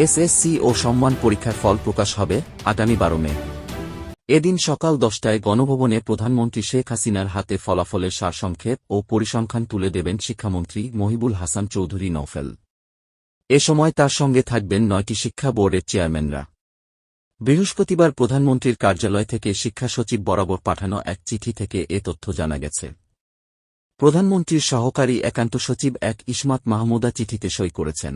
SSC ও সম্মান পরীক্ষার ফল প্রকাশ হবে আগামী 12 মে। এদিন সকাল 10টায় গণভবনে প্রধানমন্ত্রী শেখ হাসিনার হাতে ফলাফলের সারসংক্ষেপ ও পরিসংখ্যান তুলে দেবেন শিক্ষামন্ত্রী মহিবুল হাসান চৌধুরী নওফেল। এ সময় তার সঙ্গে থাকবেন 9টি শিক্ষা বোর্ডের চেয়ারম্যানরা। বৃহস্পতিবার প্রধানমন্ত্রীর কার্যালয় থেকে শিক্ষা সচিব বরাবর পাঠানো এক চিঠি থেকে এ তথ্য জানা গেছে। প্রধানমন্ত্রীর সহকারী একান্ত সচিব ইসমাত মাহমুদা চিঠিতে সই করেছেন।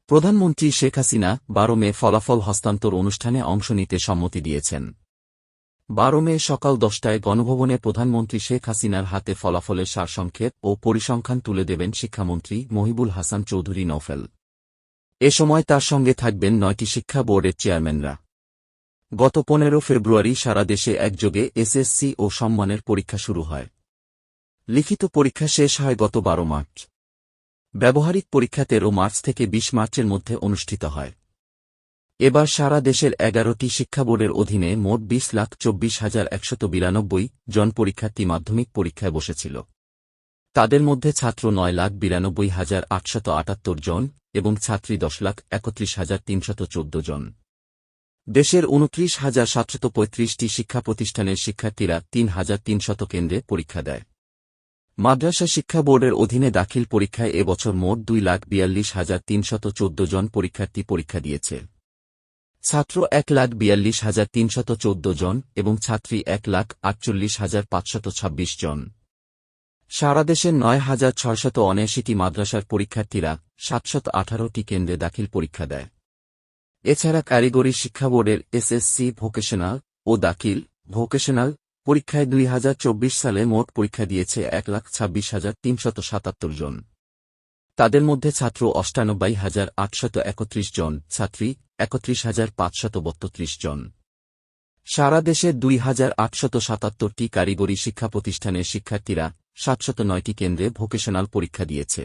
প্রধানমন্ত্রী শেখ হাসিনা 12 মে ফলাফল হস্তান্তর অনুষ্ঠানে অংশ নিতে সম্মতি দিয়েছেন। 12 মে সকাল 10টায় গণভবনে প্রধানমন্ত্রী শেখ হাসিনার হাতে ফলাফলের সারসংক্ষেপ ও পরিসংখ্যান তুলে দেবেন শিক্ষামন্ত্রী মহিবুল হাসান চৌধুরী নওফেল। এ সময় তার সঙ্গে থাকবেন 9টি শিক্ষা বোর্ডের চেয়ারম্যানরা। গত 15 ফেব্রুয়ারি সারা দেশে একযোগে এসএসসি ও সম্মানের পরীক্ষা শুরু হয়। লিখিত পরীক্ষা শেষ হয় গত 12 মার্চ। ব্যবহারিক পরীক্ষা 13 মার্চ থেকে 20 মার্চের মধ্যে অনুষ্ঠিত হয়। এবার সারা দেশের 11টি শিক্ষা বোর্ডের অধীনে মোট 20,24,192 জন পরীক্ষার্থী মাধ্যমিক পরীক্ষায় বসেছিল। তাদের মধ্যে ছাত্র 9,92,878 জন এবং ছাত্রী 10,31,314 জন। দেশের 29,735টি শিক্ষা প্রতিষ্ঠানের শিক্ষার্থীরা 3,300 কেন্দ্রে পরীক্ষা দেয়। মাদ্রাসা শিক্ষা বোর্ডের অধীনে দাখিল পরীক্ষায় এবছর মোট 2,42,314 জন পরীক্ষার্থী পরীক্ষা দিয়েছে। ছাত্র 1,42,314 জন এবং ছাত্রী 1,48,526 জন। সারা দেশের 9,679টি মাদ্রাসার পরীক্ষার্থীরা 718টি কেন্দ্রে দাখিল পরীক্ষা দেয়। এছাড়া কারিগরি শিক্ষা বোর্ডের এসএসসি ভোকেশনাল ও দাখিল ভোকেশনাল পরীক্ষায় 2024 সালে মোট পরীক্ষা দিয়েছে 1,26,377 জন। তাদের মধ্যে ছাত্র 98,831 জন, ছাত্রী 31,532 জন। সারা দেশে 2,877টি কারিগরি শিক্ষা প্রতিষ্ঠানের শিক্ষার্থীরা 709টি কেন্দ্রে ভোকেশনাল পরীক্ষা দিয়েছে।